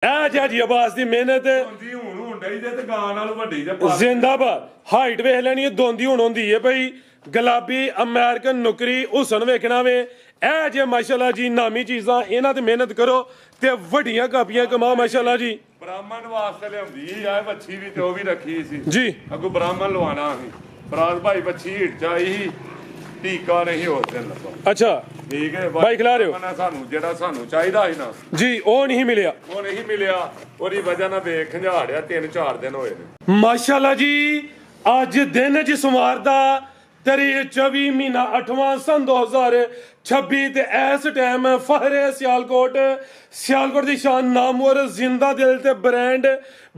ਜੀ ਹਾਜੀ ਅਬਾਸ ਦੀ ਮਿਹਨਤ ਜੀ ਹੁਣ ਹੁੰਡਈ ਦੇ ਤੇ ਗਾਂ ਨਾਲ ਵੱਡੀ ਜੇ ਜ਼ਿੰਦਾਬਾਦ। ਹਾਈਟ ਵੇਖ ਲੈਣੀ ਹੈ, ਦੋਂਦੀ ਹੁਣ ਹੁੰਦੀ ਹੈ ਬਈ। ਗੁਲਾਬੀ ਅਮਰੀਕਨ ਨੁਕਰੀ ਹੁਸਨ ਵੇਖਣਾ ਵੇ। ਇਹ ਜੇ ਮਾਸ਼ਾਅੱਲਾ ਜੀ ਨਾਮੀ ਚੀਜ਼ਾਂ, ਇਹਨਾਂ ਤੇ ਮਿਹਨਤ ਕਰੋ ਤੇ ਵੱਡੀਆਂ ਕਾਪੀਆਂ ਕਮਾਓ ਮਾਸ਼ਾਅੱਲਾ ਜੀ। ਬ੍ਰਾਹਮਣ ਵਾਸਤੇ ਲਿਆਉਂਦੀ ਆ ਬੱਚੀ ਵੀ ਤੇ ਉਹ ਵੀ ਰੱਖੀ ਸੀ ਜੀ ਅੱਗੋਂ ਬ੍ਰਾਹਮਣ ਲਵਾਣਾ ਸੀ। ਫਰਾਜ਼ ਭਾਈ ਬੱਚੀ ਹੀਟ ਚਾਹੀ ਸੀ, ਟੀਕਾ ਨਹੀਂ ਹੋ ਦਿਨ ਲੱਗਾ। ਅੱਛਾ ਠੀਕ ਹੈ ਬਾਈ ਖਿਲਾ ਰਹੇ ਹੋ ਸਾਨੂੰ ਜਿਹੜਾ ਸਾਨੂੰ ਚਾਹੀਦਾ ਸੀ ਨਾ ਜੀ, ਉਹ ਨਹੀਂ ਮਿਲਿਆ। ਉਹ ਨਹੀਂ ਮਿਲਿਆ, ਉਹਦੀ ਵਜ੍ਹਾ ਨਾਲ ਵੇਖ ਖੰਝਾੜਿਆ 3-4 ਦਿਨ ਹੋਏ ਨੇ। ਮਾਸ਼ਾਅੱਲਾ ਜੀ ਅੱਜ ਦਿਨ ਜੀ ਸੋਮਵਾਰ ਦਾ ਤਰੀਕ 24 ਮਹੀਨਾ 8ਵਾਂ ਸਨ 2026 ਤੇ ਇਸ ਟਾਈਮ ਫਹਰੇ ਸਿਆਲਕੋਟ ਦੀ ਸ਼ਾਨ ਨਾਮਵਰ ਜ਼ਿੰਦਾ ਦਿਲ ਤੇ ਬ੍ਰਾਂਡ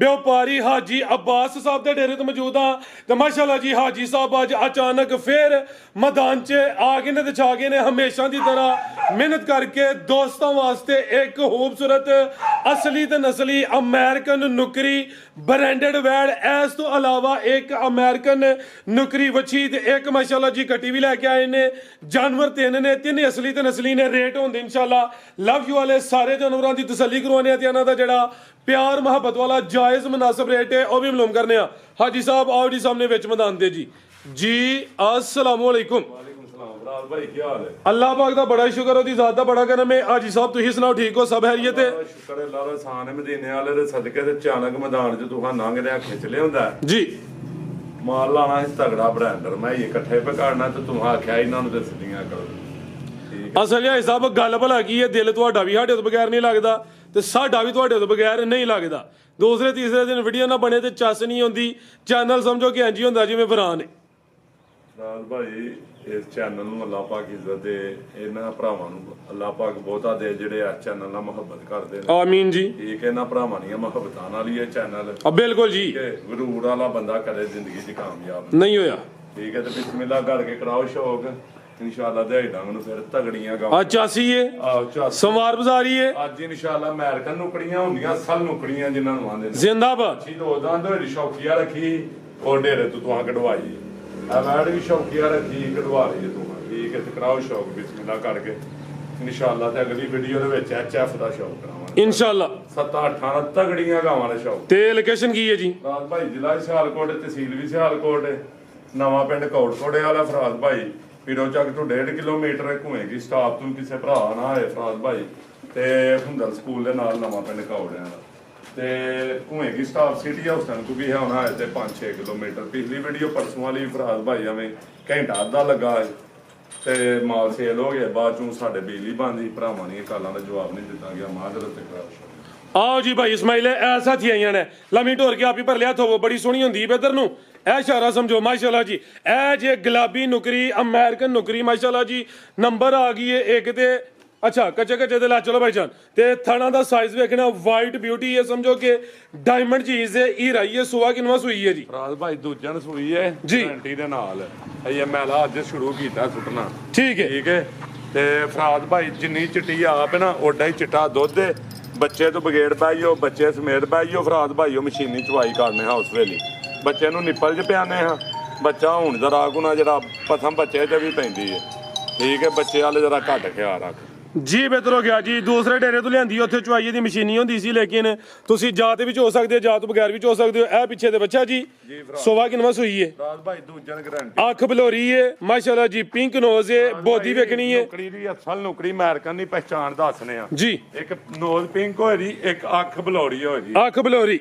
ਵਪਾਰੀ ਹਾਜੀ ਅਬਾਸ ਸਾਹਿਬ ਦੇ ਡੇਰੇ ਤੇ ਮੌਜੂਦ ਆ। ਤੇ ਮਾਸ਼ਾਅੱਲਾ ਜੀ ਹਾਜੀ ਸਾਹਿਬ ਅੱਜ ਅਚਾਨਕ ਫੇਰ ਮੈਦਾਨ 'ਚ ਆ ਗਏ ਨੇ ਤੇ ਛਾ ਗਏ ਨੇ। ਹਮੇਸ਼ਾ ਦੀ ਤਰ੍ਹਾਂ ਮਿਹਨਤ ਕਰਕੇ ਦੋਸਤਾਂ ਵਾਸਤੇ ਇੱਕ ਖੂਬਸੂਰਤ ਅਸਲੀ ਤੇ ਨਸਲੀ ਅਮਰੀਕਨ ਨੁਕਰੀ ਬ੍ਰਾਂਡਡ ਵੈੜ, ਇਸ ਤੋਂ ਇਲਾਵਾ ਇੱਕ ਅਮਰੀਕਨ ਨੁਕਰੀ ਵੱਛੀ ਤੇ ਇੱਕ ਮਾਸ਼ਾਅੱਲਾ ਜੀ ਕੱਟੀ ਵੀ ਲੈ ਕੇ ਆਏ ਨੇ। ਜਾਨਵਰ ਤਿੰਨ ਨੇ, ਤਿੰਨ ਅਸਲੀ ਤੇ ਨਸਲੀ ਨੇ। ਰੇਟ ਹੁੰਦੇ ਇਨਸ਼ਾਅੱਲਾ ਲਵ ਯੂ ਵਾਲੇ ਸਾਰੇ ਜਾਨਵਰਾਂ ਦੀ ਤਸੱਲੀ ਕਰਵਾਉਣੇ ਆ ਤੇ ਇਹਨਾਂ ਦਾ ਜਿਹੜਾ ਪਿਆਰ ਮੁਹੱਬਤ ਵਾਲਾ ਜਾਇਜ਼ ਮੁਨਾਸਬ ਰੇਟ ਹੈ ਉਹ ਵੀ ਮਾਲੂਮ ਕਰਨੇ ਆ। ਹਾਜੀ ਸਾਹਿਬ ਆਓ ਜੀ ਸਾਹਮਣੇ ਵਿੱਚ ਮੈਦਾਨ ਦੇ ਜੀ। ਜੀ अस्सलाम वालेकुम। भाई क्या हाल है? अल्लाह पाक दा बड़ा शुक्र, ਉਹਦੀ ਜ਼ਾਤ ਦਾ ਬੜਾ ਕਰਮ ਹੈ। ਹਾਜੀ ਸਾਹਿਬ ਤੁਸੀਂ ਸੁਣਾਓ, ਠੀਕ ਹੋ? ਸਭ ਖੈਰੀਅਤ ਹੈ? ਸ਼ੁਕਰ ਹੈ ਅੱਲਾਹ ਦਾ ਸਾਨ ਹੈ ਮਦੀਨੇ ਵਾਲੇ ਦੇ ਸਦਕੇ ਤੇ ਚਾਨਕ ਮੈਦਾਨ 'ਚ ਤੁਹਾਂ ਲੰਘਦਿਆਂ ਖਿੱਚ ਲਿਆਉਂਦਾ ਜੀ। ਮਾਲ ਲਾਣਾ ਸੀ ਤਗੜਾ ਬ੍ਰਾਂਡਰ, ਮੈਂ ਇਹ ਇਕੱਠੇ ਪਕਾੜਨਾ ਤੇ ਤੁਹਾਂ ਆਖਿਆ ਇਹਨਾਂ ਨੂੰ ਤੇ ਸਿੱਧੀਆਂ ਕਰੋ। ਅਸਲ ਇਹ ਸਾਹਿਬ ਗੱਲ ਭਲਾ ਕੀ ਹੈ, ਦਿਲ ਤੁਹਾਡਾ ਵੀ ਸਾਡੇ ਤੋਂ ਬਗੈਰ ਨਹੀਂ ਲੱਗਦਾ ਤੇ ਸਾਡਾ ਵੀ ਤੁਹਾਡੇ ਤੋਂ ਬਗੈਰ ਨਹੀਂ ਲੱਗਦਾ। ਦੂਸਰੇ ਤੀਸਰੇ ਦਿਨ ਵੀਡੀਓ ਨਾ ਬਣੇ ਤੇ ਚੱਸ ਨਹੀਂ ਹੁੰਦੀ। ਚੈਨਲ ਸਮਝੋ ਕਿ ਇੰਜ ਹੀ ਹੁੰਦਾ ਜਿਵੇਂ ਵਰਾਨ ਹੈ। ਰਾਜ ਭਾਈ ਇਸ ਚੈਨਲ ਨੂੰ ਅੱਲਾਹ ਪਾਕ ਇੱਜ਼ਤ ਦੇ, ਇਹਨਾਂ ਭਰਾਵਾਂ ਨੂੰ ਅੱਲਾਹ ਪਾਕ ਬਹੁਤਾ ਦੇ ਜਿਹੜੇ ਇਸ ਚੈਨਲ ਨਾਲ ਮੁਹੱਬਤ ਕਰਦੇ ਨੇ। ਆਮੀਨ ਜੀ। ਠੀਕ ਹੈ, ਇਹਨਾਂ ਭਰਾਵਾਂ ਦੀਆਂ ਮੁਹੱਬਤਾਂ ਨਾਲ ਹੀ ਇਹ ਚੈਨਲ ਬਿਲਕੁਲ ਜੀ। ਗਰੂਰ ਵਾਲਾ ਬੰਦਾ ਕਦੇ ਜ਼ਿੰਦਗੀ 'ਚ ਕਾਮਯਾਬ ਨਹੀਂ ਹੋਇਆ। ਠੀਕ ਹੈ, ਤੇ ਬਿਸਮਿਲ੍ਲਾ ਕਰਕੇ ਕਰਾਓ ਸ਼ੌਕ। ਇਨਸ਼ਾਅੱਲਾ ਦਿਹਾੜੀ ਡੰਗ ਨੂੰ ਫਿਰ ਤਗੜੀਆਂ ਗਾਵਾਂ। ਅੱਜ ਚਾਸੀ ਹੈ ਸਮਾਰ ਬਾਜ਼ਾਰੀ ਹੈ। ਅੱਜ ਇਨਸ਼ਾਅੱਲਾ ਅਮਰੀਕਨ ਨੁਕੜੀਆਂ ਹੁੰਦੀਆਂ, ਅਸਲ ਨੁਕੜੀਆਂ ਜਿਨ੍ਹਾਂ ਨੂੰ ਆਂਦੇ ਨੇ। ਜ਼ਿੰਦਾਬਾਦ। ਅੱਛੀ ਦੋ ਦੰਦ ਹੋਈ ਸ਼ੌਕੀਆ ਰੱਖੀ ਉਹ ਡੇਰੇ ਤੋਂ ਤੁਹਾਂ ਕਢਵਾਈ। ਐਵਾਰਡ ਵੀ ਸ਼ੌਕੀਆ ਰੱਖੀ ਕਢਵਾ ਲਈ ਤੁਹਾਂ। ਠੀਕ ਹੈ, ਤੇ ਕਰਾਓ ਸ਼ੌਕ ਬਿਸਮਿਲ੍ਲਾ ਕਰਕੇ ਇਨਸ਼ਾਅੱਲਾ। ਤੇ ਅਗਲੀ ਵੀਡੀਓ ਦੇ ਵਿੱਚ HF ਦਾ ਸ਼ੌਕ ਕਰਾਵਾਂਗੇ ਇਨਸ਼ਾਅੱਲਾ। 7-8 ਤਗੜੀਆਂ ਗਾਵਾਂ ਦਾ ਸ਼ੌਕ। ਤੇ ਲੋਕੇਸ਼ਨ ਕੀ ਹੈ ਜੀ? ਫਰਾਜ਼ ਭਾਈ ਜ਼ਿਲ੍ਹਾ ਸਿਆਲਕੋਟ, ਤਹਿਸੀਲ ਵੀ ਸਿਆਲਕੋਟ, ਨਵਾਂ ਪਿੰਡ ਕੋਟਕੋੜੇ ਵਾਲਾ। ਫਰਾਜ਼ ਭਾਈ ਪੀਰੋ ਚੱਕ ਤੋਂ 1.5 ਕਿਲੋਮੀਟਰ ਘੁੰਮੇਗੀ। ਸਟਾਪ ਤੋਂ ਕਿਸੇ ਭਰਾ ਨਾ ਆਏ ਫਰਾਜ਼ ਭਾਈ ਤੇ ਹੁੰਦਲ ਸਕੂਲ ਦੇ ਨਾਲ ਨਵਾਂ ਪਿੰਡ ਕੌੜਿਆਂ ਦਾ ਤੇ ਘੁੰਮੇਗੀ ਸਟਾਪ ਸਿਟੀ ਹਾਊਸ ਤੋਂ ਵੀ ਹੋਣਾ ਹੈ ਤੇ 5-6 ਕਿਲੋਮੀਟਰ। ਪਿਛਲੀ ਵੀਡੀਓ ਪਰਸੋਂ ਵਾਲੀ ਫਰਾਜ਼ ਭਾਈ ਐਵੇਂ ਘੰਟਾ ਅੱਧਾ ਲੱਗਾ ਹੈ ਤੇ ਮਾਲ ਸੇਲ ਹੋ ਗਿਆ। ਬਾਅਦ ਚੋਂ ਸਾਡੇ ਬਿਜਲੀ ਬੰਦ ਸੀ, ਭਰਾਵਾਂ ਦੀਆਂ ਕਾਲਾਂ ਦਾ ਜਵਾਬ ਨਹੀਂ ਦਿੱਤਾ ਗਿਆ। ਮਾਜ਼ਰਤ ਤੇ ਕਰਾਓ। ਆਓ ਜੀ ਭਾਈ ਇਸਮਾਈਲ ਐਸਾ ਥੀ ਆਈਆਂ ਨੇ ਲੰਮੀ ਢੋਰ ਕੇ ਆਪੀ ਭਰ ਲਿਆ ਥੋਵੋ, ਬੜੀ ਸੋਹਣੀ ਹੁੰਦੀ ਹੈ ਇਧਰ ਨੂੰ। ਇਹ ਇਸ਼ਾਰਾ ਸਮਝੋ ਮਾਸ਼ਾਅੱਲਾ ਜੀ। ਇਹ ਜੇ ਗੁਲਾਬੀ ਨੁਕਰੀ ਅਮਰੀਕਨ ਨੁਕਰੀ ਮਾਸ਼ਾਅੱਲਾ ਜੀ ਨੰਬਰ ਆ ਗਈ ਹੈ ਇੱਕ ਤੇ। ਅੱਛਾ ਕੱਚੇ ਦੇ ਲਾ ਚਲੋ ਭਾਈ ਜਾਨ। ਤੇ ਥਾਣਾ ਦਾ ਸਾਈਜ਼ ਵੇਖਣਾ, ਵਾਈਟ ਬਿਊਟੀ ਹੈ, ਸਮਝੋ ਕਿ ਡਾਇਮੰਡ ਚੀਜ਼ ਹੈ। ਇਹ ਰਹੀ ਹੈ ਸੁਆ ਕਿਨਵਾ ਸੂਈ ਹੈ ਜੀ? ਫਰਾਜ਼ ਭਾਈ ਦੂਜਣ ਸੂਈ ਹੈ ਜੀ, ਗਾਰੰਟੀ ਦੇ ਨਾਲ। ਇਹ ਮੈਲਾ ਅੱਜ ਸ਼ੁਰੂ ਕੀਤਾ ਸੁੱਟਣਾ। ਠੀਕ ਹੈ ਠੀਕ ਹੈ, ਤੇ ਫਰਾਜ਼ ਭਾਈ ਜਿੰਨੀ ਚਿੱਟੀ ਆਪ ਹੈ ਨਾ ਓਡਾ ਹੀ ਚਿੱਟਾ ਦੁੱਧ ਹੈ। ਬੱਚੇ ਤੋਂ ਬਗੇੜ ਪਾਈਓ, ਬੱਚੇ ਸਮੇਤ ਪਾਈਓ। ਫਰਾਜ਼ ਭਾਈ ਉਹ ਮਸ਼ੀਨੀ ਚਵਾਈ ਕਰਨੇ ਹਾਊਸ ਵੇਲੇ ਬੱਚੇ ਨੂੰ ਨਿੱਪਲ 'ਚ ਪਿਆਨੇ ਹਾਂ। ਬੱਚਾ ਹੁਣ ਜਰਾ ਗੁਣਾ ਜਿਹੜਾ ਪਥਮ ਬੱਚੇ 'ਚ ਵੀ ਪੈਂਦੀ ਹੈ। ਠੀਕ ਹੈ, ਬੱਚੇ ਵਾਲੇ ਜਰਾ ਘੱਟ ਖਿਆਲ ਰੱਖ ਜੀ। ਬਿਹਤਰ ਹੋ ਗਿਆ ਜੀ। ਦੂਸਰੇ ਡੇਰੇ ਤੋਂ ਲਿਆਂਦੀ ਉੱਥੇ ਚਵਾਈ ਦੀ ਮਸ਼ੀਨੀ ਹੁੰਦੀ ਸੀ, ਲੇਕਿਨ ਤੁਸੀਂ ਜਾਤ ਵਿੱਚ ਹੋ ਸਕਦੇ ਹੋ, ਜਾਤ ਬਗੈਰ ਵਿੱਚ ਹੋ ਸਕਦੇ ਹੋ। ਇਹ ਪਿੱਛੇ ਦੇ ਬੱਚਾ ਜੀ ਸੋਵਾ ਕਿਨਵਾ ਸੂਈ ਹੈ? ਫਰਾਜ਼ ਭਾਈ ਦੂਜਣ ਗਰੰਟੀ। ਅੱਖ ਬਲੋਰੀ ਹੈ ਮਾਸ਼ਾਅੱਲਾ ਜੀ, ਪਿੰਕ ਨੋਜ਼ ਹੈ, ਬੋਦੀ ਵੇਖਣੀ ਹੈ। ਨੌਕਰੀ ਦੀ ਅਸਲ ਨੌਕਰੀ ਅਮਰੀਕਨ ਦੀ ਪਹਿਚਾਣ ਦੱਸਨੇ ਆ ਜੀ। ਇੱਕ ਨੋਜ਼ ਪਿੰਕ ਹੋਏ ਦੀ, ਇੱਕ ਅੱਖ ਬਲੌੜੀ ਹੋਏ ਦੀ। ਅੱਖ ਬਲੋਰੀ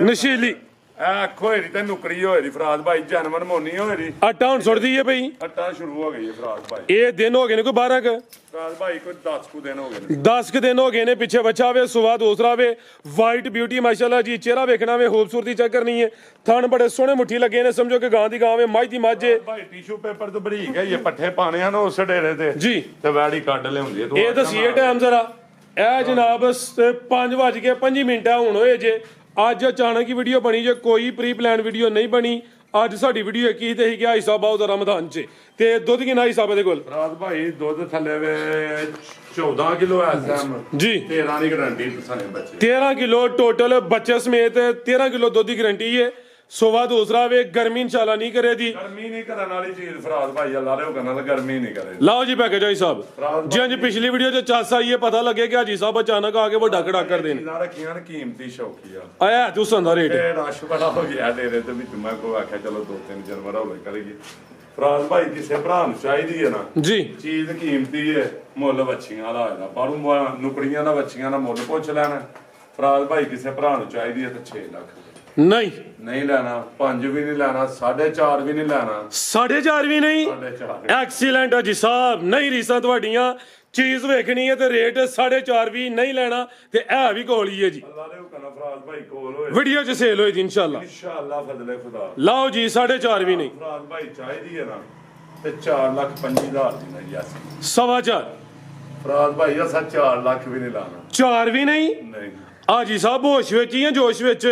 ਨਸ਼ੀਲੀ ਇਹ ਅੱਖ ਹੋਏ ਦੀ ਤੇ ਨੁਕਰੀ ਹੋਏ ਦੀ। ਫਰਾਜ਼ ਭਾਈ ਜਨਮਨ ਮੋਨੀ ਹੋਏ ਦੀ। ਆਟਾ ਹੁਣ ਸੁੱਟਦੀ ਹੈ ਭਈ। ਅੱਟਾ ਸ਼ੁਰੂ ਹੋ ਗਈ ਹੈ ਫਰਾਜ਼ ਭਾਈ। ਇਹ ਦਿਨ ਹੋ ਗਏ ਨੇ ਕੋਈ 12 ਕ? ਫਰਾਜ਼ ਭਾਈ ਕੋਈ 10 ਕੁ ਦਿਨ ਹੋ ਗਏ ਨੇ। 10 ਕ ਦਿਨ ਹੋ ਗਏ ਨੇ। ਪਿੱਛੇ ਬੱਚਾ ਵੇ, ਸੁਵਾ ਦੂਸਰਾ ਵੇ, ਵਾਈਟ ਬਿਊਟੀ ਮਾਸ਼ਾਅੱਲਾ ਜੀ। ਚਿਹਰਾ ਵੇਖਣਾ ਵੇ, ਖੂਬਸੂਰਤੀ ਚੈੱਕ ਕਰਨੀ ਹੈ। ਥਣ ਬੜੇ ਸੋਹਣੇ ਮੁੱਠੀ ਲੱਗੇ ਨੇ, ਸਮਝੋ ਕਿ ਗਾਂ ਦੀ ਗਾਂ ਵੇ, ਮੱਝ ਦੀ ਮੱਝ ਹੈ। ਭਾਈ ਟਿਸ਼ੂ ਪੇਪਰ ਤੋਂ ਬਰੀਕ ਹੈ ਇਹ ਪੱਠੇ ਪਾਣੇ ਹਨ ਉਸ ਡੇਰੇ ਤੇ ਜੀ। ਤੇ ਵੈੜੀ ਕੱਢ ਲਿਆਉਂਦੀ ਹੈ। ਇਹ ਦੱਸੀਏ ਟਾਈਮ ਜ਼ਰਾ। ਇਹ ਜਨਾਬ 5:05 ਹੁਣ ਹੋਏ ਜੇ। ਅੱਜ ਅਚਾਨਕ ਹੀ ਵੀਡੀਓ ਬਣੀ ਜੇ, ਕੋਈ ਪ੍ਰੀ ਪਲਾਨ ਵੀਡੀਓ ਨਹੀਂ ਬਣੀ। ਅੱਜ ਸਾਡੀ ਵੀਡੀਓ ਕੀ ਤੇ ਹੀ ਗਿਆ ਹਿਸਾਬ ਆਉਦਾ ਰਮਦਾਨ 'ਚ। ਤੇ ਦੁੱਧ ਕਿੰਨਾ ਹਿਸਾਬ ਦੇ ਕੋਲ? ਰਾਤ ਭਾਈ ਦੁੱਧ ਥੱਲੇ ਵੇ 14 ਕਿਲੋ ਐਸਐਮ ਜੀ। 13 ਦੀ ਗਾਰੰਟੀ ਤੁਸੀਂ ਬੱਚੇ 13 ਕਿਲੋ ਟੋਟਲ ਬੱਚੇ ਸਮੇਤ 13 ਕਿਲੋ ਦੁੱਧ ਦੀ ਗਾਰੰਟੀ ਹੈ। ਸੋਵਾ ਦੂਸਰਾ ਵੇ ਗਰਮੀ ਇਨਸ਼ਾਅੱਲਾ ਨਹੀਂ ਕਰੇ ਦੀ ਗਰਮੀ ਨਹੀਂ ਕਰਨ ਵਾਲੀ ਚੀਜ਼ ਫਰਾਦ ਭਾਈ ਅੱਲਾ ਦੇ ਹੁਕਮ ਨਾਲ ਗਰਮੀ ਨਹੀਂ ਕਰੇ ਲਓ ਜੀ ਪੈਕੇਜ ਹਾਜੀ ਸਾਹਿਬ ਜੀ ਹਾਂਜੀ ਪਿਛਲੀ ਵੀਡੀਓ 'ਚ ਚੱਸ ਆਈ ਹੈ ਪਤਾ ਲੱਗੇ ਕਿ ਹਾਜੀ ਸਾਹਿਬ ਅਚਾਨਕ ਆ ਕੇ ਵੱਡਾ ਕੜਾ ਕਰਦੇ ਨੇ ਚੀਜ਼ਾਂ ਰੱਖੀਆਂ ਨੇ ਕੀਮਤੀ ਸ਼ੌਕੀ ਆ ਆਇਆ ਤੂੰ ਸੰਦਾ ਰੇਟ ਇਹ ਰਸ਼ ਬੜਾ ਹੋ ਗਿਆ ਡੇਰੇ ਤੇ ਵਿੱਚ ਮੈਂ ਕੋ ਆਖਿਆ ਚਲੋ 2-3 ਜਨਵਰ ਹੋਵੇ ਕਰੀਏ ਫਰਾਦ ਭਾਈ ਕਿਸੇ ਭਰਾ ਨੂੰ ਚਾਹੀਦੀ ਹੈ ਨਾ ਜੀ ਚੀਜ਼ ਕੀਮਤੀ ਹੈ ਮੁੱਲ ਵੱਛੀਆਂ ਵਾਲਾ ਹੋਇਆ ਬਾਹਰੋਂ ਨੁਕੜੀਆਂ ਦਾ ਵੱਛੀਆਂ ਦਾ ਮੁੱਲ ਪੁੱਛ ਲੈਣਾ ਫਰਾਦ ਭਾਈ ਕਿਸੇ ਭਰਾ ਨੂੰ ਚਾਹੀਦੀ ਹੈ ਤਾਂ 6 ਲੱਖ ਨਹੀਂ ਲੈਣਾ 5 ਵੀ ਨਹੀਂ ਲੈਣਾ 4.5 ਵੀ ਨਹੀਂ ਲੈਣਾ 4.5 ਵੀ ਨਹੀਂ 4.5 ਐਕਸੀਲੈਂਟ ਹਾਜੀ ਸਾਹਿਬ ਨਹੀਂ ਰੀਸਾਂ ਤੁਹਾਡੀਆਂ ਚੀਜ਼ ਵੇਖਣੀ ਹੈ ਤੇ ਰੇਟ 4.5 ਵੀ ਨਹੀਂ ਲੈਣਾ ਤੇ ਇਹ ਵੀ ਕੋਲ ਹੀ ਹੈ ਜੀ ਅੱਲਾ ਦੇ ਹੁਕਮ ਨਾਲ ਫਰਾਦ ਭਾਈ ਕੋਲ ਹੋਏ ਵੀਡੀਓ 'ਚ ਸੇਲ ਹੋਈ ਜੀ ਇਨਸ਼ਾਅੱਲਾ ਫਜ਼ਲੇ ਖੁਦਾ ਲਓ ਜੀ 4.5 ਵੀ ਨਹੀਂ ਫਰਾਦ ਭਾਈ ਚਾਹੀਦੀ ਹੈ ਨਾ ਤੇ 4,25,000 ਦੀ ਨਹੀਂ ਜਾਸੀ 4.25 ਫਰਾਦ ਭਾਈ ਅਸਾਂ 4 ਲੱਖ ਵੀ ਨਹੀਂ ਲਾਣਾ 4 ਵੀ ਨਹੀਂ ਨਹੀਂ ਹਾਜੀ ਸਾਹਿਬ ਹੋਸ਼ ਵਿੱਚ ਹੀ ਆ ਜੋਸ਼ ਵਿੱਚ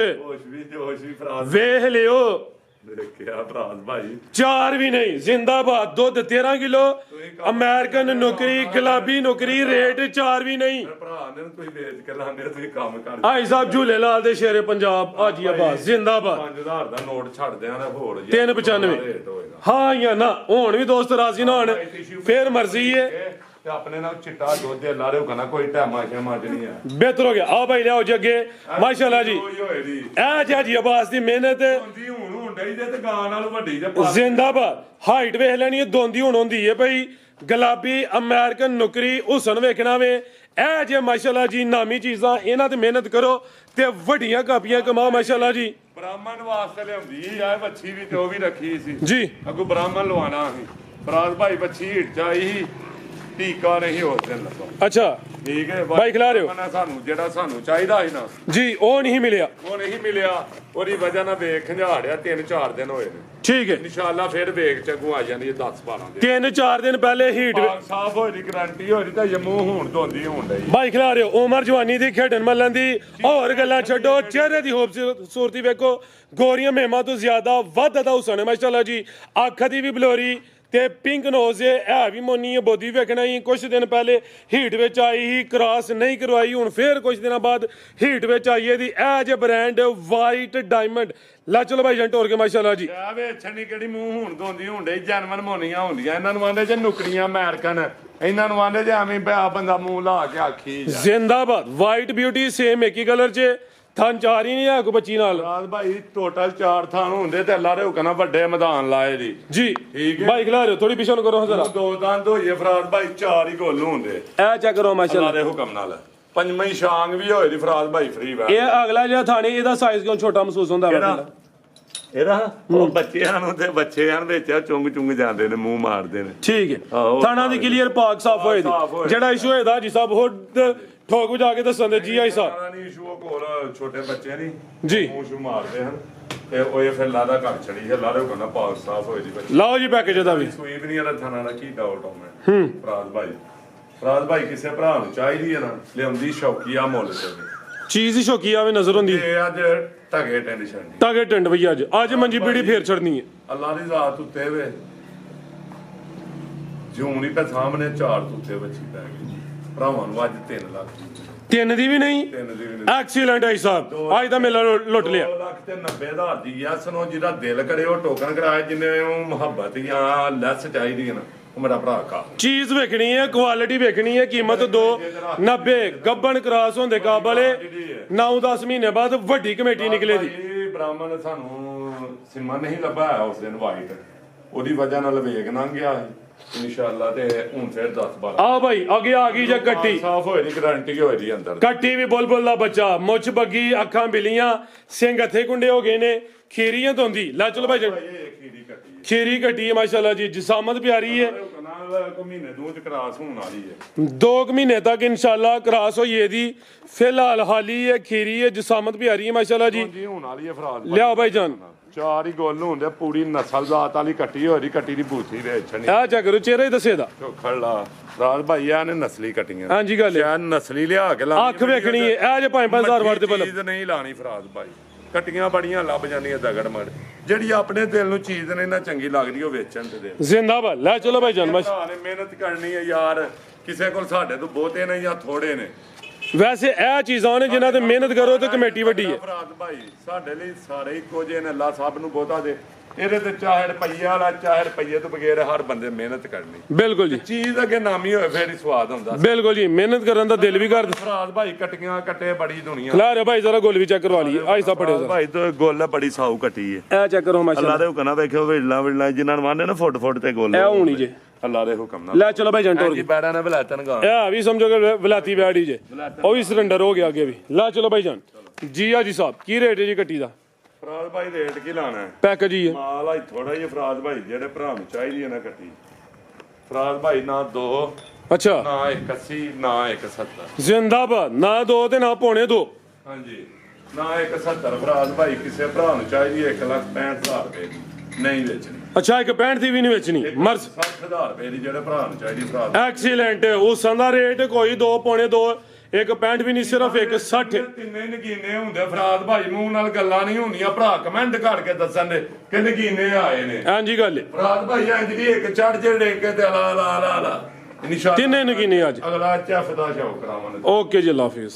ਜੋਸ਼ ਵੀ ਫਰਾਦ ਵੇਖ ਲਿਓ ਦੇਖਿਆ ਫਰਾਦ ਭਾਈ 4 ਵੀ ਨਹੀਂ ਜ਼ਿੰਦਾਬਾਦ ਦੁੱਧ 13 ਕਿਲੋ ਅਮਰੀਕਨ ਨੌਕਰੀ ਗੁਲਾਬੀ ਨੌਕਰੀ ਰੇਟ 4 ਵੀ ਨਹੀਂ ਭਰਾ ਨੇ ਤੁਸੀਂ ਵੇਚ ਕੇ ਲਾਉਂਦੇ ਤੁਸੀਂ ਕੰਮ ਕਰ ਹਾਜੀ ਸਾਹਿਬ ਝੂਲੇ ਲਾਲ ਦੇ ਸ਼ੇਰੇ ਪੰਜਾਬ ਹਾਜੀ ਆਬਾਦ ਜ਼ਿੰਦਾਬਾਦ 5,000 ਦਾ ਨੋਟ ਛੱਡਦੇ ਆ ਨਾ ਹੋਰ 395 ਰੇਟ ਹੋਏਗਾ ਹਾਂ ਜਾਂ ਨਾ ਹੁਣ ਵੀ ਦੋਸਤ ਰਾਜ਼ੀ ਨਾ ਹੋਣ ਫੇਰ ਮਰਜ਼ੀ ਹੈ ਤੇ ਆਪਣੇ ਨਾਲ ਚਿੱਟਾ ਦੁੱਧ ਦੇ ਲਾ ਰਹੇ ਹੋ ਕੋਈ ਟਾਮਾ ਸ਼ਾਮਾ ਚ ਨਹੀਂ ਆ ਬਿਹਤਰ ਹੋ ਗਿਆ ਆ ਭਾਈ ਲਿਆਓ ਜੀ ਅੱਗੇ ਮਾਸ਼ਾਅੱਲਾ ਜੀ ਹੋਏਗੀ ਇਹ ਜੀ ਆਬਾਦ ਦੀ ਮਿਹਨਤ ਹੁੰਦੀ ਹੁਣ ਡਈ ਦੇ ਤੇ ਗਾਂ ਨਾਲ ਵੱਡੀ ਜੇ ਜ਼ਿੰਦਾਬਾਦ ਹਾਈਟ ਵੇਖ ਲੈਣੀ ਹੈ ਦੋਂਦੀ ਹੁਣ ਹੁੰਦੀ ਹੈ ਭਾਈ ਗੁਲਾਬੀ ਅਮਰੀਕਨ ਨੌਕਰੀ ਹੁਸਨ ਵੇਖਣਾ ਵੇ ਇਹ ਜੇ ਮਾਸ਼ਾਅੱਲਾ ਜੀ ਨਾਮੀ ਚੀਜ਼ਾਂ ਇਹਨਾਂ ਤੇ ਮਿਹਨਤ ਕਰੋ ਤੇ ਵੱਡੀਆਂ ਕਾਪੀਆਂ ਕਮਾਓ ਮਾਸ਼ਾਅੱਲਾ ਜੀ ਬ੍ਰਾਹਮਣ ਵਾਸਤੇ ਲਿਆਉਂਦੀ ਆ ਬੱਚੀ ਵੀ ਤੇ ਉਹ ਵੀ ਰੱਖੀ ਸੀ ਜੀ ਅੱਗੋਂ ਬ੍ਰਾਹਮਣ ਲਵਾਣਾ ਸੀ ਫਰਾਦ ਭਾਈ ਬੱਚੀ ਹੀਟ ਚ ਆਈ ਸੀ ਟੀਕਾ ਨਹੀਂ ਹੋ ਦਿਨ ਲੱਗਾ ਅੱਛਾ ਠੀਕ ਹੈ ਬਾਈ ਖਿਲਾ ਰਹੇ ਹੋ ਸਾਨੂੰ ਜਿਹੜਾ ਸਾਨੂੰ ਚਾਹੀਦਾ ਸੀ ਨਾ ਜੀ ਉਹ ਨਹੀਂ ਮਿਲਿਆ ਉਹ ਨਹੀਂ ਮਿਲਿਆ ਉਹਦੀ ਵਜ੍ਹਾ ਨਾਲ ਵੇਖ ਖੰਝਾੜਿਆ 3-4 ਦਿਨ ਹੋਏ ਨੇ ਠੀਕ ਹੈ ਇਨਸ਼ਾਅੱਲਾ ਫਿਰ ਵੇਖ ਚੱਗੂ ਆ ਜਾਂਦੀ ਹੈ 10-12 ਦਿਨ 3-4 ਦਿਨ ਪਹਿਲੇ ਹੀਟ ਸਾਫ ਹੋਈ ਦੀ ਗਾਰੰਟੀ ਹੋਈ ਤਾਂ ਜੰਮੂ ਹੁਣ ਧੋਂਦੀ ਹੋਣ ਡਈ ਬਾਈ ਖਿਲਾ ਰਹੇ ਹੋ ਉਮਰ ਜਵਾਨੀ ਦੀ ਖੇਡਣ ਮੱਲਣ ਦੀ ਹੋਰ ਗੱਲਾਂ ਛੱਡੋ ਚਿਹਰੇ ਦੀ ਖੂਬਸੂਰਤੀ ਵੇਖੋ ਗੋਰੀਆਂ ਮਹਿਮਾ ਤੋਂ ਜ਼ਿਆਦਾ ਵੱਧ ਦਾ ਹੁਸਨ ਹੈ ਮਾਸ਼ਾਅੱਲਾ ਜੀ ਅੱਖ ਦੀ ਵੀ ਬਲੋਰੀ ਤੇ ਪਿੰਕ ਨੋਜ਼ ਹੈ ਵੀ ਮੋਨੀ ਬੋਦੀ ਵੇਖਣਾ ਹੀ ਕੁਝ ਦਿਨ ਪਹਿਲੇ ਹੀਟ ਵਿੱਚ ਆਈ ਹੀ ਕ੍ਰਾਸ ਨਹੀਂ ਕਰਵਾਈ ਹੁਣ ਫੇਰ ਕੁਝ ਦਿਨਾਂ ਬਾਅਦ ਹੀਟ ਵਿੱਚ ਆਈ ਹੈ ਦੀ ਇਹ ਜੇ ਬ੍ਰਾਂਡ ਵਾਈਟ ਡਾਇਮੰਡ ਲਾ ਚਲੋ ਭਾਈ ਜੰਟ ਹੋਰ ਕੇ ਮਾਸ਼ਾਅੱਲਾ ਜੀ ਆ ਵੇ ਛਣੀ ਕਿਹੜੀ ਮੂੰਹ ਹੁਣ ਧੋਂਦੀ ਹੋਣ ਡਈ ਜਨਮਨ ਮੋਨੀਆਂ ਹੁੰਦੀਆਂ ਇਹਨਾਂ ਨੂੰ ਆਂਦੇ ਜੇ ਨੁਕਰੀਆਂ ਅਮਰੀਕਨ ਇਹਨਾਂ ਨੂੰ ਆਂਦੇ ਜੇ ਐਵੇਂ ਪਿਆ ਬੰਦਾ ਮੂੰਹ ਲਾ ਕੇ ਆਖੀ ਜ਼ਿੰਦਾਬਾਦ ਵਾਈਟ ਬਿਊਟੀ ਸੇਮ ਇੱਕ ਹੀ ਕਲਰ 'ਚ ਥਣ 4 ਹੀ ਨਹੀਂ ਹੈ ਕੋ ਬੱਚੀ ਨਾਲ ਰਾਤ ਭਾਈ ਟੋਟਲ 4 ਥਾਂ ਹੁੰਦੇ ਤੇ ਅੱਲਾ ਦੇ ਹੁਕਮ ਨਾਲ ਵੱਡੇ ਮੈਦਾਨ ਲਾਏ ਜੀ ਜੀ ਠੀਕ ਹੈ ਭਾਈ ਖਿਲਾ ਰਹੇ ਹੋ ਥੋੜੀ ਪਿਛੋਂ ਕਰੋ ਜ਼ਰਾ 2 ਦੰਦ ਹੋਈਏ ਫਰਾਦ ਭਾਈ 4 ਹੀ ਗੋਲੂ ਹੁੰਦੇ ਇਹ ਚੈੱਕ ਕਰੋ ਮਾਸ਼ਾਅੱਲਾ ਅੱਲਾ ਦੇ ਹੁਕਮ ਨਾਲ ਪੰਜਵੀਂ ਸ਼ਾਂਗ ਵੀ ਹੋਏ ਦੀ ਫਰਾਦ ਭਾਈ ਫ੍ਰੀ ਵਾ ਇਹ ਅਗਲਾ ਜਿਹੜਾ ਥਾਣੇ ਇਹਦਾ ਸਾਈਜ਼ ਕਿਉਂ ਛੋਟਾ ਮਹਿਸੂਸ ਹੁੰਦਾ ਵਾ ਇਹਦਾ ਉਹ ਬੱਚਿਆਂ ਨੂੰ ਤੇ ਬੱਚਿਆਂ ਵਿੱਚ ਚੁੰਗ ਜਾਂਦੇ ਨੇ ਮੂੰਹ ਮਾਰਦੇ ਨੇ ਠੀਕ ਹੈ ਥਾਣਾ ਦੀ ਕਲੀਅਰ ਪਾਕ ਸਾਫ ਹੋਏ ਦੀ ਜਿਹੜਾ ਇਸ਼ੂ ਹੋਏਦਾ ਜੀ ਸਾਹਿਬ ਹੋਰ ਠੋਕ ਵਜਾ ਕੇ ਦੱਸਣ ਦੇ ਜੀ ਆਈ ਸਾਹਿਬ ਨਹੀਂ ਇਸ਼ੂ ਕੋਲ ਛੋਟੇ ਬੱਚੇ ਨਹੀਂ ਜੀ ਮੂੰਹ ਸ਼ੂ ਮਾਰਦੇ ਹਨ ਤੇ ਉਹ ਇਹ ਫਿਰ ਲਾਦਾ ਘਰ ਛੜੀ ਹੈ ਲਾਰੇ ਕੋਲ ਪਾਕ ਸਾਫ ਹੋਏ ਦੀ ਬੱਚੇ ਲਓ ਜੀ ਪੈਕੇਜ ਦਾ ਵੀ ਸੂਈ ਵੀ ਨਹੀਂ ਇਹਦਾ ਥਾਣਾ ਦਾ ਕੀ ਡਾਊਟ ਆਉਣਾ ਫਰਾਦ ਭਾਈ ਕਿਸੇ ਭਰਾ ਨੂੰ ਚਾਹੀਦੀ ਹੈ ਨਾ ਲਿਆਉਂਦੀ ਸ਼ੌਕੀਆ ਮੁੱਲ ਤੇ ਚੀਜ਼ ਹੀ ਸ਼ੌਕੀ ਆਵੇ ਨਜ਼ਰ ਹੁੰਦੀ ਇਹ ਅੱਜ ਟਗੇ ਟੈਨਸ਼ਨ ਨਹੀਂ ਟਾਗੇ ਟੰਡ ਬਈ ਅੱਜ ਮੰਜੀ ਪੀੜੀ ਫੇਰ ਛੜਨੀ ਹੈ ਅੱਲਾ ਦੀ ਜ਼ਾਤ ਉੱਤੇ ਵੇ ਜੂਨੀ ਤੇ ਸਾਹਮਣੇ 4 ਉੱਤੇ ਬੱਚੀ ਪੈ ਗਈ ਭਰਾਵਾਂ ਨੂੰ ਅੱਜ 3 ਲੱਖ 3 ਦੀ ਵੀ ਨਹੀਂ 3 ਦੀ ਵੀ ਨਹੀਂ ਐਕਸੀਲੈਂਟ ਆਈ ਸਾਹਿਬ ਅੱਜ ਤਾਂ ਮੇਲਾ ਲੁੱਟ ਲਿਆ 2 ਲੱਖ ਤੇ 90,000 ਦੀ ਯੈਸ ਨੂੰ ਜਿਹਦਾ ਦਿਲ ਕਰੇ ਉਹ ਟੋਕਨ ਕਰਾਏ ਜਿੰਨੇ ਉਹ ਮੁਹੱਬਤ ਜਾਂ ਲੈਸ ਚਾਹੀਦੀ ਹੈ ਨਾ ਉਹ ਮੇਰਾ ਭਰਾ ਕਾ ਚੀਜ਼ ਵੇਖਣੀ ਹੈ ਕੁਆਲਿਟੀ ਵੇਖਣੀ ਹੈ ਕੀਮਤ 290 ਗੱਬਣ ਕਰਾਸ ਹੁੰਦੇ ਕਾਬਲ 9-10 ਮਹੀਨੇ ਬਾਅਦ ਵੱਡੀ ਕਮੇਟੀ ਨਿਕਲੇ ਦੀ ਬ੍ਰਾਹਮਣ ਸਾਨੂੰ ਸਿਮਾ ਨਹੀਂ ਲੱਭਾ ਉਸ ਦਿਨ ਵਾਈਟ ਉਹਦੀ ਵਜ੍ਹਾ ਨਾਲ ਵੇਖ ਨਾ ਗਿਆ ਇਨਸ਼ਾਅੱਲਾ ਤੇ ਹੁਣ ਫਿਰ 10-12 ਆ ਭਾਈ ਅੱਗੇ ਆ ਗਈ ਜੇ ਕੱਟੀ ਸਾਫ ਹੋਏ ਦੀ ਗਾਰੰਟੀ ਹੋਏ ਦੀ ਅੰਦਰ ਕੱਟੀ ਵੀ ਬੁਲਬੁਲ ਦਾ ਬੱਚਾ ਮੁੱਛ ਬੱਗੀ ਅੱਖਾਂ ਬਿਲੀਆਂ ਸਿੰਘ ਹੱਥੇ ਕੁੰਡੇ ਹੋ ਗਏ ਨੇ ਖੀਰੀਆਂ ਧੋਂਦੀ ਲੈ ਚਲੋ ਭਾਈ ਖੀਰੀ ਕੱਟੀ ਹੈ ਮਾਸ਼ਾਅੱਲਾ ਜੀ ਜਿਸਾਮਤ ਪਿਆਰੀ ਹੈ ਮਹੀਨੇ ਦੋ ਚ ਕਰਾਸ ਹੋਣ ਵਾਲੀ ਹੈ 2 ਮਹੀਨੇ ਤੱਕ ਇਨਸ਼ਾਅੱਲਾ ਕਰਾਸ ਹੋਈ ਇਹਦੀ ਫਿਲਹਾਲ ਹਾਲੀ ਹੈ ਖੀਰੀ ਹੈ ਜਿਸਾਮਤ ਪਿਆਰੀ ਹੈ ਮਾਸ਼ਾਅੱਲਾ ਜੀ ਹੋਣ ਵਾਲੀ ਹੈ ਫਰਾਦ ਲਿਆਓ ਭਾਈ ਜਾਨ 4 ਹੀ ਗੋਲ ਹੁੰਦੇ ਪੂਰੀ ਨਸਲ ਜ਼ਾਤ ਵਾਲੀ ਕੱਟੀ ਹੋਈ ਕੱਟੀ ਦੀ ਬੂਥੀ ਦੇ ਛਣੀ ਆ ਚੈੱਕ ਕਰੋ ਚਿਹਰਾ ਹੀ ਦੱਸੇ ਦਾ ਖੜਲਾ ਰਾਜ ਭਾਈ ਆ ਨੇ ਨਸਲੀ ਕੱਟੀਆਂ ਹਾਂਜੀ ਗੱਲ ਹੈ ਨਸਲੀ ਲਿਆ ਕੇ ਲਾ ਅੱਖ ਵੇਖਣੀ ਹੈ ਇਹ ਜੇ 5-5000 ਵਾਰ ਦੇ ਬੱਲ ਚੀਜ਼ ਨਹੀਂ ਲਾਣੀ ਫਰਾਦ ਭਾਈ ਕੱਟੀਆਂ ਬੜੀਆਂ ਲੱਭ ਜਾਂਦੀਆਂ ਦਗੜ ਮੜ ਜਿਹੜੀ ਆਪਣੇ ਦਿਲ ਨੂੰ ਚੀਜ਼ ਨੇ ਨਾ ਚੰਗੀ ਲੱਗਦੀ ਉਹ ਵੇਚਣ ਤੇ ਦੇ ਜ਼ਿੰਦਾਬਾਦ ਲੈ ਚਲੋ ਭਾਈ ਜਾਨ ਬਸ ਨੇ ਮਿਹਨਤ ਕਰਨੀ ਹੈ ਯਾਰ ਕਿਸੇ ਕੋਲ ਸਾਡੇ ਤੋਂ ਬਹੁਤੇ ਨੇ ਜਾਂ ਥੋੜੇ ਨੇ ਵੈਸੇ ਇਹ ਚੀਜ਼ਾਂ ਨੇ ਜਿਨ੍ਹਾਂ ਤੇ ਮਿਹਨਤ ਕਰੋ ਤੇ ਕਮੇਟੀ ਵੱਡੀ ਹੈ। ਫਰਾਦ ਭਾਈ ਸਾਡੇ ਲਈ ਸਾਰੇ ਇੱਕੋ ਜਿਹੇ ਨੇ, ਅੱਲਾ ਸਭ ਨੂੰ ਬਹੁਤਾ ਦੇ। ਇਹਦੇ ਤੇ ਚਾਹੇ ਰੁਪਈਆ ਵਾਲਾ ਚਾਹੇ ਰੁਪਈਏ ਤੋਂ ਬਗੈਰ ਹਰ ਬੰਦੇ ਮਿਹਨਤ ਕਰਨੀ। ਬਿਲਕੁਲ ਜੀ, ਚੀਜ਼ ਅੱਗੇ ਨਾਮੀ ਹੋਏ ਫੇਰ ਹੀ ਸਵਾਦ ਹੁੰਦਾ। ਬਿਲਕੁਲ ਜੀ, ਮਿਹਨਤ ਕਰਨ ਦਾ ਦਿਲ ਵੀ ਕਰਦਾ। ਫਰਾਦ ਭਾਈ ਕਟੀਆਂ ਕੱਟੇ ਬੜੀ ਦੁਨੀਆ ਖਿਲਾ ਰਿਹਾ ਭਾਈ, ਜ਼ਰਾ ਗੋਲ ਵੀ ਚੈੱਕ ਕਰਵਾ ਲਈਏ। ਆਇਸਾ ਪੜਿਓ ਜ਼ਰਾ, ਭਾਈ ਤੋਂ ਗੋਲ ਬੜੀ ਸਾਊ ਕੱਟੀ ਹੈ। ਇਹ ਚੈੱਕ ਕਰੋ ਮਾਸ਼ਾਅੱਲਾ। ਅੱਲਾ ਦੇ ਹੁਕਮ ਨਾਲ ਵੇਖਿਓ ਵਿੜਲਾ ਜਿਨ੍ਹਾਂ ਨੂੰ ਆਂਦੇ ਨਾ ਫੁੱਟ ਤੇ ਗੋਲ ਇਹ ਹੋਣੀ ਜੇ ਅੱਲਾ ਦੇ ਹੁਕਮ ਨਾਲ। ਲੈ ਚਲੋ ਭਾਈ ਜੰਟੋਰ ਜੀ ਬੈੜਾ ਨੇ ਬਲਾਤਨ ਗਾ ਇਹ ਵੀ ਸਮਝੋ ਕਿ ਵਲਾਤੀ ਬੈੜੀ ਜੇ, ਉਹ ਵੀ ਸਰੈਂਡਰ ਹੋ ਗਿਆ ਅੱਗੇ ਵੀ। ਲੈ ਚਲੋ ਭਾਈ ਜਾਨ ਜੀ। ਆ ਜੀ ਸਾਹਿਬ ਕੀ ਰੇਟ ਹੈ ਜੀ ਕੱਟੀ ਦਾ? ਫਰਾਦ ਭਾਈ ਰੇਟ ਕੀ ਲਾਣਾ ਹੈ? ਪੈਕੇਜ ਹੀ ਹੈ ਮਾਲ ਆ ਥੋੜਾ ਜਿਹਾ। ਫਰਾਦ ਭਾਈ ਜਿਹੜੇ ਭਰਾ ਨੂੰ ਚਾਹੀਦੀ ਹੈ ਨਾ ਕੱਟੀ, ਫਰਾਦ ਭਾਈ ਨਾ 2 ਅੱਛਾ ਨਾ 81 ਨਾ 170 ਜ਼ਿੰਦਾਬਾਦ। ਨਾ 2 ਤੇ ਨਾ ਪੌਣੇ 2। ਹਾਂਜੀ ਨਾ 170 ਫਰਾਦ ਭਾਈ ਕਿਸੇ ਭਰਾ ਨੂੰ ਚਾਹੀਦੀ ਹੈ 1,65,000 ਰੁਪਏ ਦੀ, ਨਹੀਂ ਵੇਚਣੀ। ਅੱਛਾ 1.65 ਦੀ ਵੀ ਨਹੀਂ ਵੇਚਣੀ, ਮਰਜ਼ 60,000 ਰੁਪਏ ਦੀ ਜਿਹੜੇ ਭਰਾ ਨੂੰ ਚਾਹੀਦੀ ਫਰਾਦ। ਐਕਸੀਲੈਂਟ। ਉਸ ਦਾ ਰੇਟ ਕੋਈ 2 ਪੌਣੇ 2 1.65 ਵੀ ਨਹੀਂ, ਸਿਰਫ 1.60। ਤਿੰਨੇ ਨਗੀਨੇ ਹੁੰਦੇ ਫਰਾਦ ਭਾਈ, ਮੂੰਹ ਨਾਲ ਗੱਲਾਂ ਨਹੀਂ ਹੁੰਦੀਆਂ। ਭਰਾ ਕਮੈਂਟ ਕਰਕੇ ਦੱਸਣ ਦੇ ਕਿ ਨਗੀਨੇ ਆਏ ਨੇ। ਹਾਂਜੀ ਗੱਲ ਹੈ। ਫਰਾਦ ਭਾਈ ਇੰਜ ਦੀ ਇੱਕ ਚੜ ਜਿਹੜੇ ਕੇ ਤੇ ਲਾ ਨਿਸ਼ਾਨ ਤਿੰਨੇ ਨਗੀਨੇ ਅੱਜ। ਅਗਲਾ ਚਫ ਦਾ ਸ਼ੌਕ ਕਰਾਵਾਂਗੇ। ਓਕੇ ਜੀ, ਅੱਲਾ ਹਾਫਿਜ਼।